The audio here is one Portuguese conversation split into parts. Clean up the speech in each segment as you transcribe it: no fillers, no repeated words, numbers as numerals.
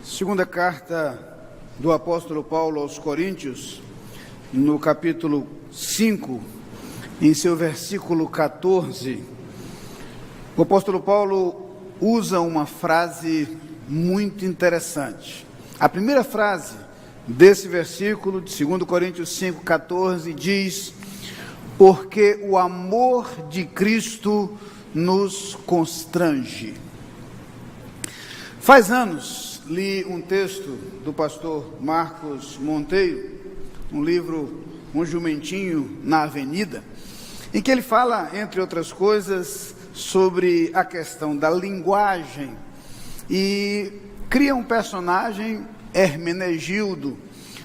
Segunda carta do apóstolo Paulo aos Coríntios, no capítulo 5, em seu versículo 14, o apóstolo Paulo usa uma frase muito interessante. A primeira frase desse versículo, de 2 Coríntios 5, 14, diz: porque o amor de Cristo nos constrange. Faz anos li um texto do pastor Marcos Monteiro, um livro Um Jumentinho na Avenida, em que ele fala, entre outras coisas, sobre a questão da linguagem e cria um personagem, Hermenegildo,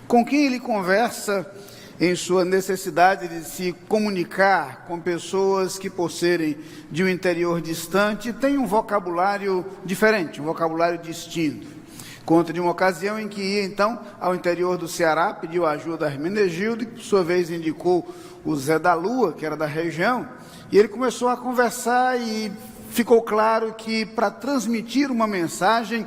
com quem ele conversa em sua necessidade de se comunicar com pessoas que, por serem de um interior distante, têm um vocabulário diferente, um vocabulário distinto. Conta de uma ocasião em que ia, então, ao interior do Ceará, pediu ajuda a Hermenegildo, que, por sua vez, indicou o Zé da Lua, que era da região, e ele começou a conversar e ficou claro que, para transmitir uma mensagem,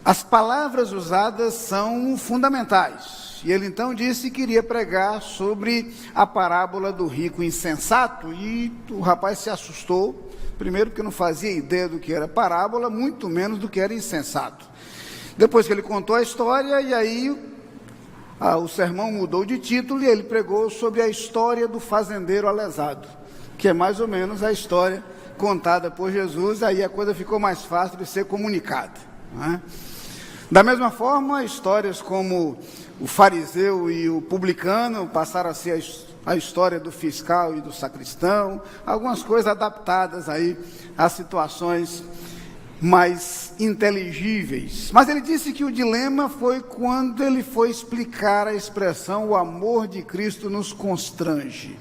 as palavras usadas são fundamentais. E ele então disse que iria pregar sobre a parábola do rico insensato, e o rapaz se assustou, primeiro porque não fazia ideia do que era parábola, muito menos do que era insensato. Depois que ele contou a história, e aí o sermão mudou de título, e ele pregou sobre a história do fazendeiro alesado, que é mais ou menos a história contada por Jesus. Aí a coisa ficou mais fácil de ser comunicada, não é? Da mesma forma, histórias como o fariseu e o publicano passaram a ser a história do fiscal e do sacristão, algumas coisas adaptadas aí a situações mais inteligíveis. Mas ele disse que o dilema foi quando ele foi explicar a expressão "o amor de Cristo nos constrange".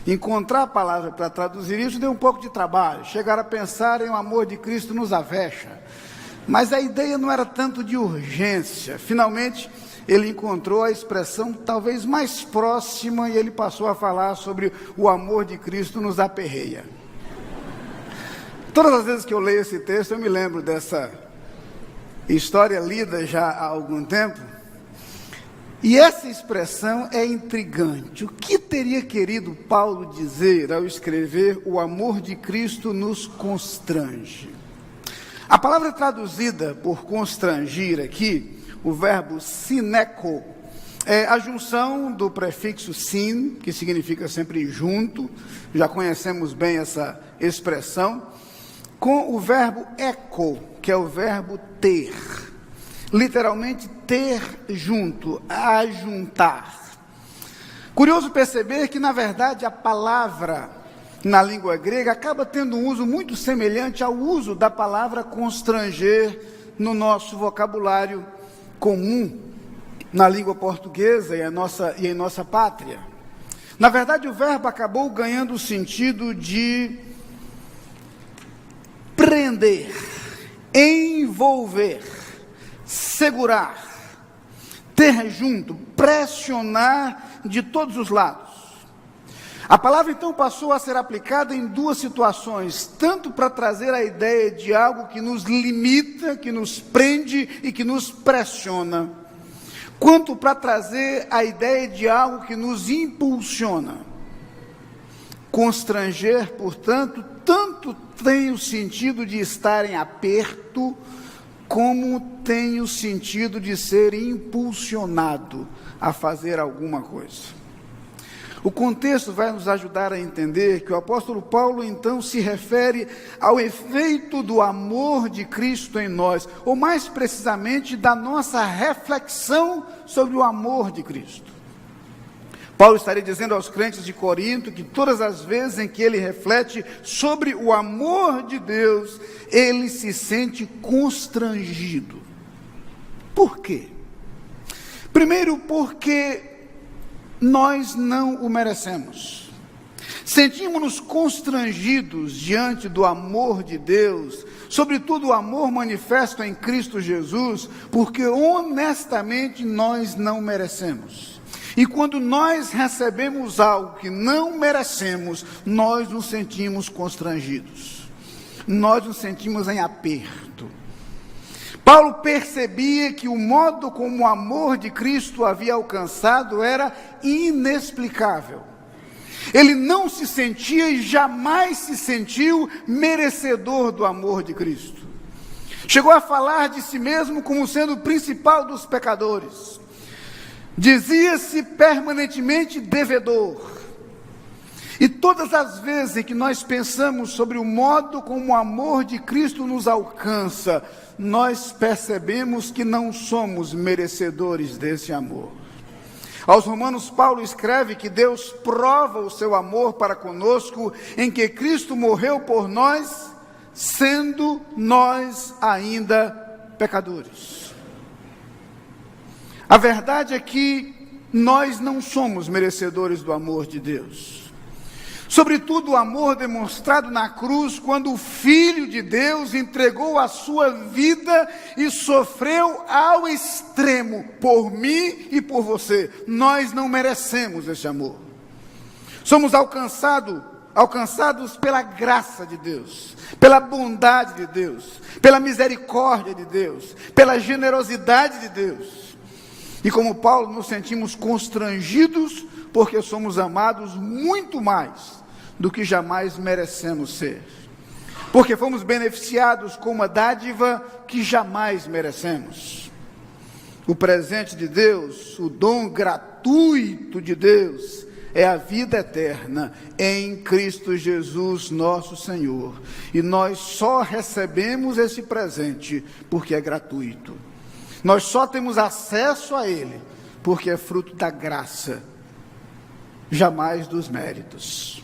Encontrar a palavra para traduzir isso deu um pouco de trabalho. Chegaram a pensar em "o amor de Cristo nos avexa". Mas a ideia não era tanto de urgência. Finalmente, ele encontrou a expressão talvez mais próxima, e ele passou a falar sobre "o amor de Cristo nos aperreia". Todas as vezes que eu leio esse texto, eu me lembro dessa história lida já há algum tempo. E essa expressão é intrigante. O que teria querido Paulo dizer ao escrever "o amor de Cristo nos constrange"? A palavra traduzida por constrangir aqui, o verbo sineco, é a junção do prefixo sin, que significa sempre junto, já conhecemos bem essa expressão, com o verbo eco, que é o verbo ter, literalmente ter junto, ajuntar. Curioso perceber que, na verdade, a palavra na língua grega acaba tendo um uso muito semelhante ao uso da palavra constranger no nosso vocabulário comum, na língua portuguesa e em nossa pátria. Na verdade, o verbo acabou ganhando o sentido de prender, envolver, segurar, ter junto, pressionar de todos os lados. A palavra então passou a ser aplicada em duas situações, tanto para trazer a ideia de algo que nos limita, que nos prende e que nos pressiona, quanto para trazer a ideia de algo que nos impulsiona. Constranger, portanto, tanto tem o sentido de estar em aperto, como tem o sentido de ser impulsionado a fazer alguma coisa. O contexto vai nos ajudar a entender que o apóstolo Paulo, então, se refere ao efeito do amor de Cristo em nós, ou mais precisamente, da nossa reflexão sobre o amor de Cristo. Paulo estaria dizendo aos crentes de Corinto que todas as vezes em que ele reflete sobre o amor de Deus, ele se sente constrangido. Por quê? Primeiro, porque nós não o merecemos. Sentimos-nos constrangidos diante do amor de Deus, sobretudo o amor manifesto em Cristo Jesus, porque honestamente nós não merecemos. E quando nós recebemos algo que não merecemos, nós nos sentimos constrangidos. Nós nos sentimos em aperto. Paulo percebia que o modo como o amor de Cristo havia alcançado era inexplicável. Ele não se sentia e jamais se sentiu merecedor do amor de Cristo. Chegou a falar de si mesmo como sendo o principal dos pecadores. Dizia-se permanentemente devedor. E todas as vezes em que nós pensamos sobre o modo como o amor de Cristo nos alcança, nós percebemos que não somos merecedores desse amor. Aos Romanos, Paulo escreve que Deus prova o seu amor para conosco em que Cristo morreu por nós, sendo nós ainda pecadores. A verdade é que nós não somos merecedores do amor de Deus. Sobretudo o amor demonstrado na cruz, quando o Filho de Deus entregou a sua vida e sofreu ao extremo por mim e por você. Nós não merecemos esse amor. Somos alcançados pela graça de Deus, pela bondade de Deus, pela misericórdia de Deus, pela generosidade de Deus. E como Paulo, nos sentimos constrangidos porque somos amados muito mais do que jamais merecemos ser. Porque fomos beneficiados com uma dádiva que jamais merecemos. O presente de Deus, o dom gratuito de Deus, é a vida eterna em Cristo Jesus, nosso Senhor. E nós só recebemos esse presente porque é gratuito. Nós só temos acesso a ele porque é fruto da graça, jamais dos méritos.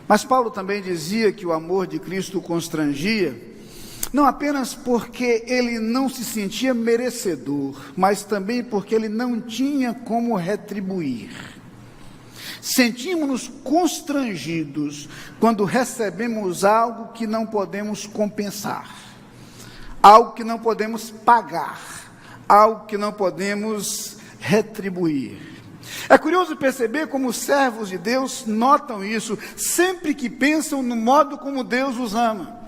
Mas Paulo também dizia que o amor de Cristo o constrangia, não apenas porque ele não se sentia merecedor, mas também porque ele não tinha como retribuir. Sentimos-nos constrangidos quando recebemos algo que não podemos compensar, algo que não podemos pagar, algo que não podemos retribuir. É curioso perceber como os servos de Deus notam isso sempre que pensam no modo como Deus os ama.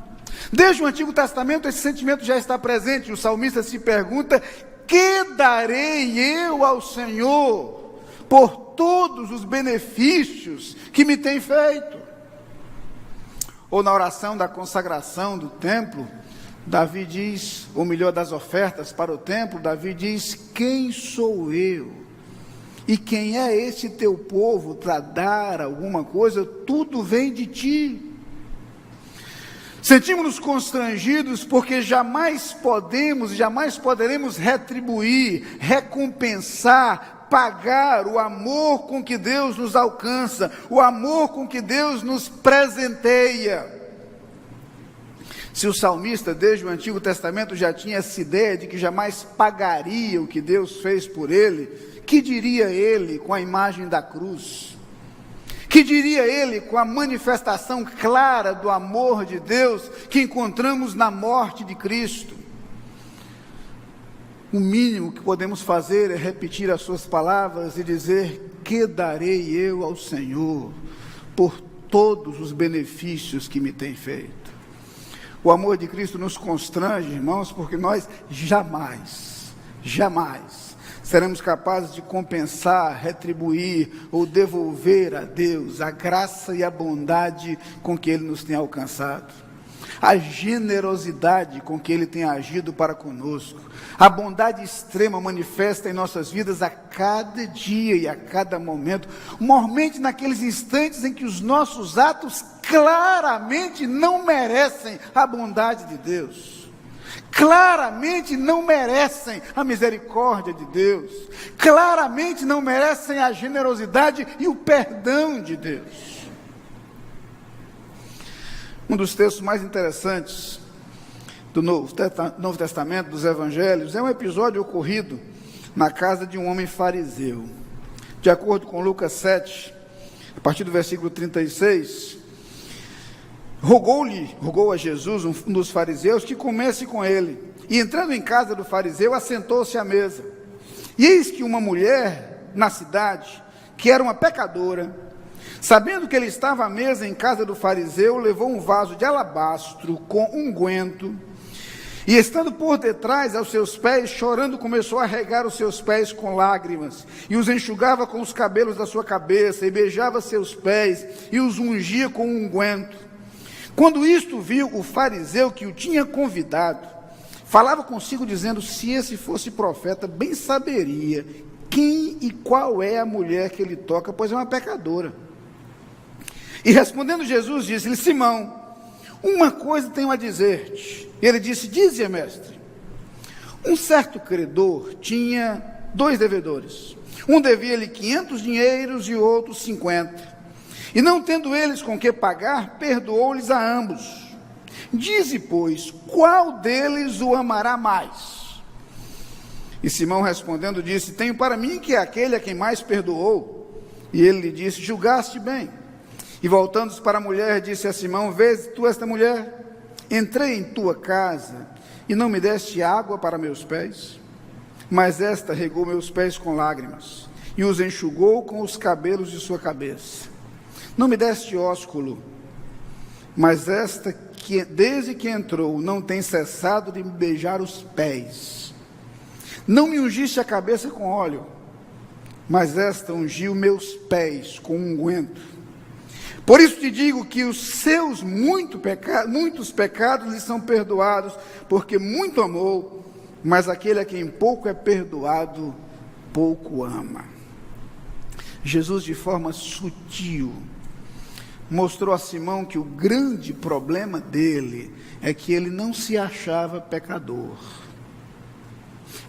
Desde o Antigo Testamento esse sentimento já está presente. O salmista se pergunta: que darei eu ao Senhor por todos os benefícios que me tem feito? Ou na oração da consagração do templo, Davi diz, ou melhor, das ofertas para o templo, Davi diz: quem sou eu? E quem é esse teu povo para dar alguma coisa? Tudo vem de ti. Sentimos-nos constrangidos porque jamais poderemos retribuir, recompensar, pagar o amor com que Deus nos alcança, o amor com que Deus nos presenteia. Se o salmista, desde o Antigo Testamento, já tinha essa ideia de que jamais pagaria o que Deus fez por ele, que diria ele com a imagem da cruz? Que diria ele com a manifestação clara do amor de Deus que encontramos na morte de Cristo? O mínimo que podemos fazer é repetir as suas palavras e dizer: que darei eu ao Senhor por todos os benefícios que me tem feito? O amor de Cristo nos constrange, irmãos, porque nós jamais seremos capazes de compensar, retribuir ou devolver a Deus a graça e a bondade com que Ele nos tem alcançado, a generosidade com que Ele tem agido para conosco, a bondade extrema manifesta em nossas vidas a cada dia e a cada momento, mormente naqueles instantes em que os nossos atos claramente não merecem a bondade de Deus. Claramente não merecem a misericórdia de Deus, claramente não merecem a generosidade e o perdão de Deus. Um dos textos mais interessantes do Novo Testamento, dos Evangelhos, é um episódio ocorrido na casa de um homem fariseu. De acordo com Lucas 7, a partir do versículo 36, rogou a Jesus, um dos fariseus, que comesse com ele. E entrando em casa do fariseu, assentou-se à mesa. E eis que uma mulher na cidade, que era uma pecadora, sabendo que ele estava à mesa em casa do fariseu, levou um vaso de alabastro com unguento E estando por detrás aos seus pés, chorando, começou a regar os seus pés com lágrimas, e os enxugava com os cabelos da sua cabeça, e beijava seus pés, e os ungia com um unguento. Quando isto viu o fariseu que o tinha convidado, falava consigo dizendo: se esse fosse profeta, bem saberia quem e qual é a mulher que ele toca, pois é uma pecadora. E respondendo Jesus, disse-lhe: Simão, uma coisa tenho a dizer-te. E ele disse: dize, mestre. Um certo credor tinha 2 devedores. Um devia-lhe 500 dinheiros e o outro 50. E não tendo eles com que pagar, perdoou-lhes a ambos. Dize, pois, qual deles o amará mais? E Simão respondendo disse: tenho para mim que é aquele a quem mais perdoou. E ele lhe disse: julgaste bem. E voltando-se para a mulher, disse a Simão: vês tu esta mulher? Entrei em tua casa e não me deste água para meus pés, mas esta regou meus pés com lágrimas e os enxugou com os cabelos de sua cabeça. Não me deste ósculo, mas esta, que desde que entrou, não tem cessado de me beijar os pés. Não me ungiste a cabeça com óleo, mas esta ungiu meus pés com unguento. Por isso te digo que os seus muitos pecados lhe são perdoados, porque muito amou, mas aquele a quem pouco é perdoado, pouco ama. Jesus, de forma sutil, mostrou a Simão que o grande problema dele é que ele não se achava pecador.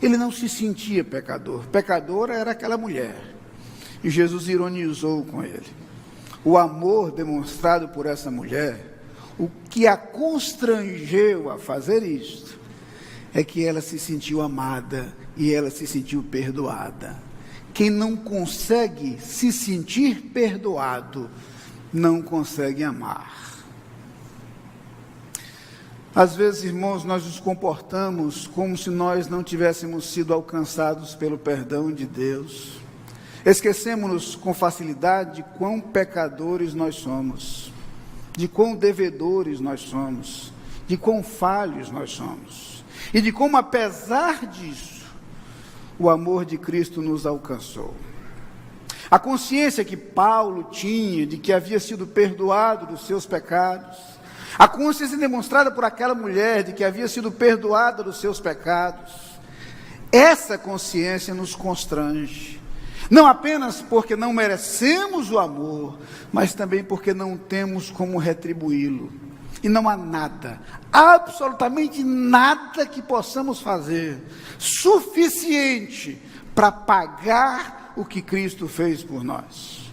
Ele não se sentia pecador. Pecadora era aquela mulher. E Jesus ironizou com ele. O amor demonstrado por essa mulher, o que a constrangeu a fazer isto, é que ela se sentiu amada e ela se sentiu perdoada. Quem não consegue se sentir perdoado, não consegue amar. Às vezes, irmãos, nós nos comportamos como se nós não tivéssemos sido alcançados pelo perdão de Deus. Esquecemos-nos com facilidade de quão pecadores nós somos, de quão devedores nós somos, de quão falhos nós somos, e de como, apesar disso, o amor de Cristo nos alcançou. A consciência que Paulo tinha de que havia sido perdoado dos seus pecados, a consciência demonstrada por aquela mulher de que havia sido perdoada dos seus pecados, essa consciência nos constrange. Não apenas porque não merecemos o amor, mas também porque não temos como retribuí-lo. E não há nada, absolutamente nada que possamos fazer suficiente para pagar o que Cristo fez por nós,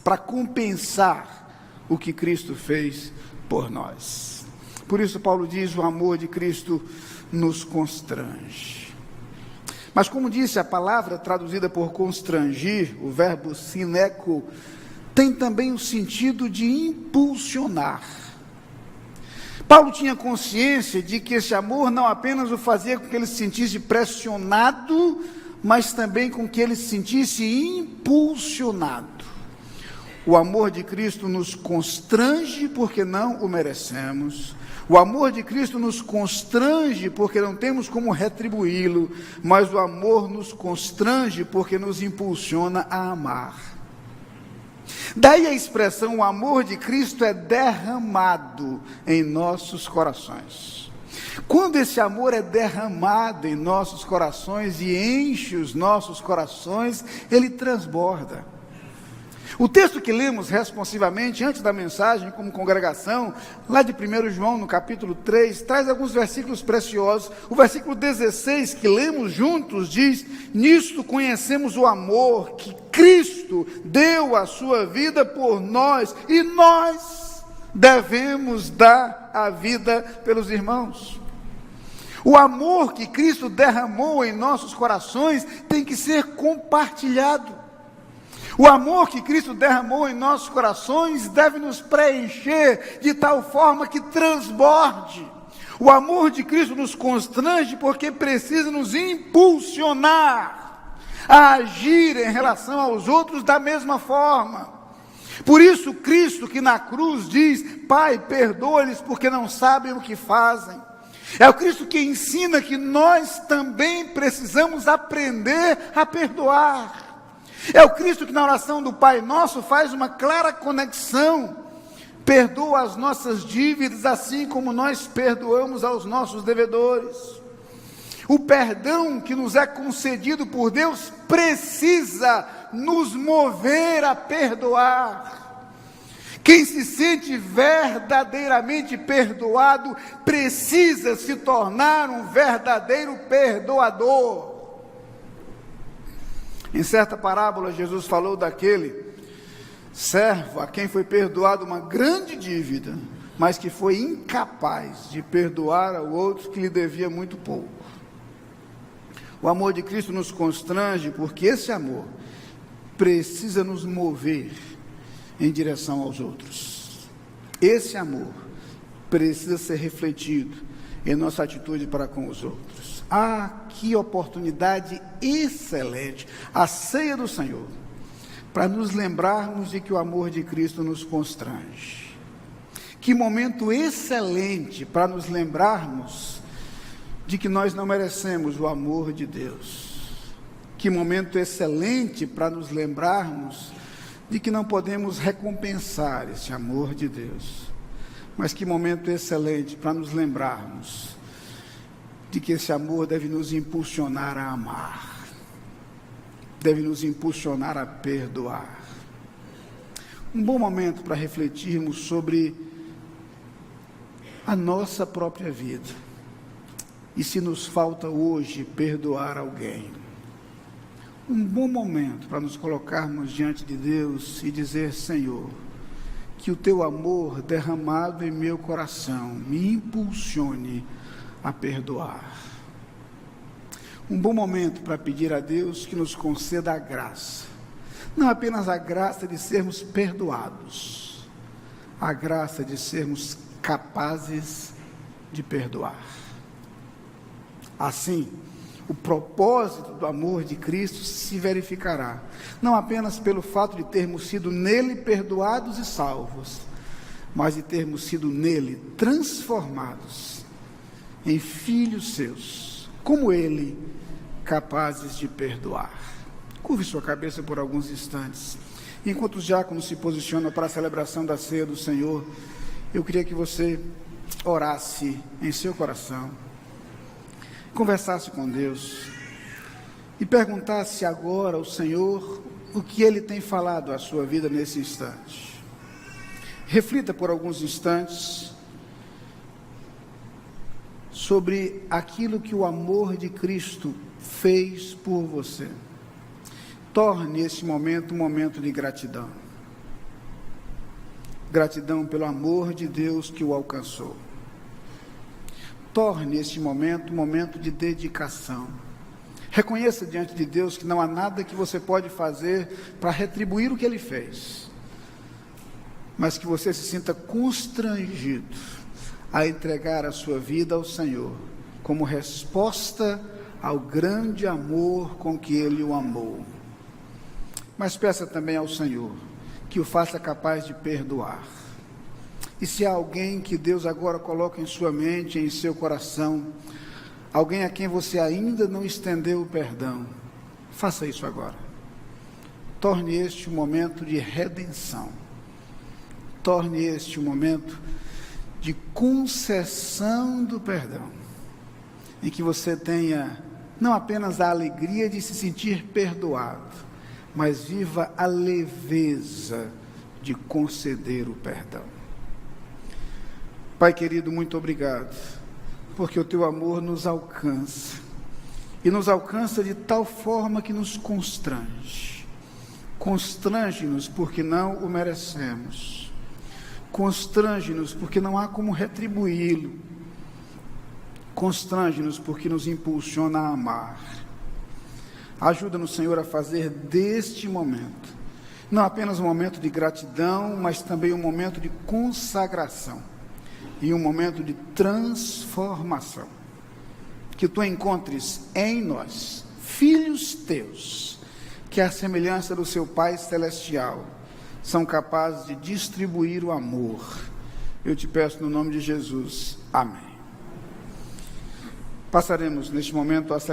para compensar o que Cristo fez por nós. Por isso Paulo diz: o amor de Cristo nos constrange. Mas como disse, a palavra traduzida por constrangir, o verbo sineco, tem também o sentido de impulsionar. Paulo tinha consciência de que esse amor não apenas o fazia com que ele se sentisse pressionado, mas também com que ele se sentisse impulsionado. O amor de Cristo nos constrange porque não o merecemos. O amor de Cristo nos constrange porque não temos como retribuí-lo, mas o amor nos constrange porque nos impulsiona a amar. Daí a expressão: o amor de Cristo é derramado em nossos corações. Quando esse amor é derramado em nossos corações e enche os nossos corações, ele transborda. O texto que lemos responsivamente antes da mensagem como congregação, lá de 1 João, no capítulo 3, traz alguns versículos preciosos. O versículo 16 que lemos juntos diz: nisto conhecemos o amor que Cristo deu a sua vida por nós, e nós devemos dar a vida pelos irmãos. O amor que Cristo derramou em nossos corações tem que ser compartilhado. O amor que Cristo derramou em nossos corações deve nos preencher de tal forma que transborde. O amor de Cristo nos constrange porque precisa nos impulsionar a agir em relação aos outros da mesma forma. Por isso Cristo, que na cruz diz: Pai, perdoa-lhes porque não sabem o que fazem. É o Cristo que ensina que nós também precisamos aprender a perdoar. É o Cristo que na oração do Pai Nosso faz uma clara conexão. Perdoa as nossas dívidas, assim como nós perdoamos aos nossos devedores. O perdão que nos é concedido por Deus precisa nos mover a perdoar. Quem se sente verdadeiramente perdoado precisa se tornar um verdadeiro perdoador. Em certa parábola, Jesus falou daquele servo a quem foi perdoado uma grande dívida, mas que foi incapaz de perdoar ao outro que lhe devia muito pouco. O amor de Cristo nos constrange, porque esse amor precisa nos mover em direção aos outros. Esse amor precisa ser refletido em nossa atitude para com os outros. Que oportunidade excelente, a ceia do Senhor, para nos lembrarmos de que o amor de Cristo nos constrange. Que momento excelente para nos lembrarmos de que nós não merecemos o amor de Deus. Que momento excelente para nos lembrarmos de que não podemos recompensar esse amor de Deus. Mas que momento excelente para nos lembrarmos de que esse amor deve nos impulsionar a amar, deve nos impulsionar a perdoar. Um bom momento para refletirmos sobre a nossa própria vida e se nos falta hoje perdoar alguém. Um bom momento para nos colocarmos diante de Deus e dizer: Senhor, que o teu amor derramado em meu coração me impulsione a perdoar. Um bom momento para pedir a Deus que nos conceda a graça, não apenas a graça de sermos perdoados, a graça de sermos capazes de perdoar. Assim, o propósito do amor de Cristo se verificará, não apenas pelo fato de termos sido nele perdoados e salvos, mas de termos sido nele transformados em filhos seus, como ele, capazes de perdoar. Curve sua cabeça por alguns instantes. Enquanto os diáconos se posicionam para a celebração da ceia do Senhor, eu queria que você orasse em seu coração, conversasse com Deus e perguntasse agora ao Senhor o que Ele tem falado à sua vida nesse instante. Reflita por alguns instantes sobre aquilo que o amor de Cristo fez por você. Torne esse momento um momento de gratidão. Gratidão pelo amor de Deus que o alcançou. Torne este momento um momento de dedicação. Reconheça diante de Deus que não há nada que você pode fazer para retribuir o que Ele fez, mas que você se sinta constrangido a entregar a sua vida ao Senhor, como resposta ao grande amor com que Ele o amou. Mas peça também ao Senhor que o faça capaz de perdoar. E se há alguém que Deus agora coloca em sua mente, em seu coração, alguém a quem você ainda não estendeu o perdão, faça isso agora. Torne este um momento de redenção. Torne este um momento de concessão do perdão, em que você tenha não apenas a alegria de se sentir perdoado, mas viva a leveza de conceder o perdão. Pai querido, muito obrigado, porque o teu amor nos alcança, e nos alcança de tal forma que nos constrange. Constrange-nos porque não o merecemos. Constrange-nos porque não há como retribuí-lo. Constrange-nos porque nos impulsiona a amar. Ajuda-nos, Senhor, a fazer deste momento, não apenas um momento de gratidão, mas também um momento de consagração e um momento de transformação. Que tu encontres em nós, filhos teus, que à semelhança do seu Pai Celestial, são capazes de distribuir o amor. Eu te peço no nome de Jesus. Amém. Passaremos neste momento a